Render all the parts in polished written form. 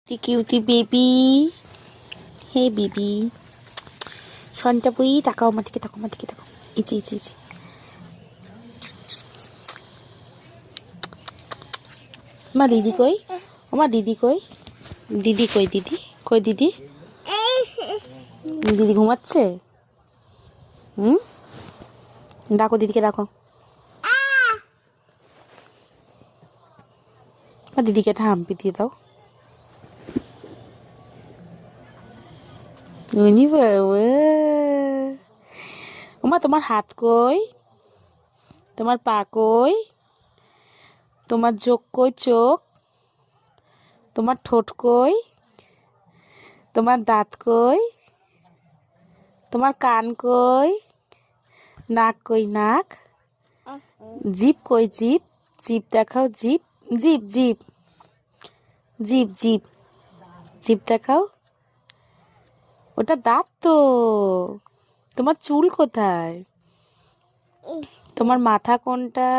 Cutie baby, হে baby, সঞ্চাপুই তাকাও আমার দিকে, তাকাও আমার দিকে, তাকাও। Itchy itchy itchy. মা দিদি কই? ওমা দিদি কই? দিদি কই? দিদি কই? দিদি দিদি ঘুমাচ্ছে। ডাকো দিদিকে, ডাকো। দিদিকে একটা হাম্পি দিয়ে দাও। উনি বাবা, ওমা তোমার হাত কই? তোমার পা কই? তোমার চোখ কই? চোখ? তোমার ঠোঁট কই? তোমার দাঁত কই? তোমার কান কই? নাক কই? নাক? জিভ কই? জিভ? জিভ দেখাও। জিভ, জিভ, জিভ, জিভ, জিভ, জিভ দেখাও। ওটা দাঁত তো। তোমার চুল কোথায়? তোমার মাথা কোনটা?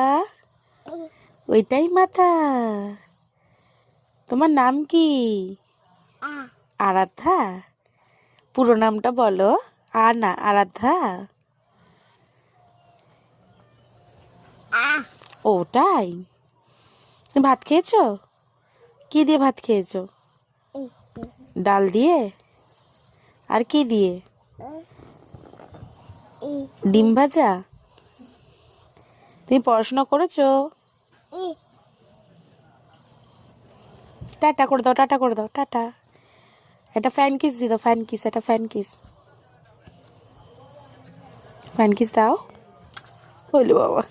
ওইটাই মাথা। তোমার নাম কি? আরাধ্যা। পুরো নামটা বলো। আর না, আরাধ্যা। ওটাই। ভাত খেয়েছো? কি দিয়ে ভাত খেয়েছো? ডাল দিয়ে? আর কি দিয়ে? ডিম ভাজা? তুমি পড়াশোনা করেছো? টাটা করে দাও, টাটা করে দাও, টাটা। একটা ফ্যান কিস দিয়ে দাও, ফ্যান কিস, একটা ফ্যান কিস, ফ্যান কিস দাও। হইলো বাবা।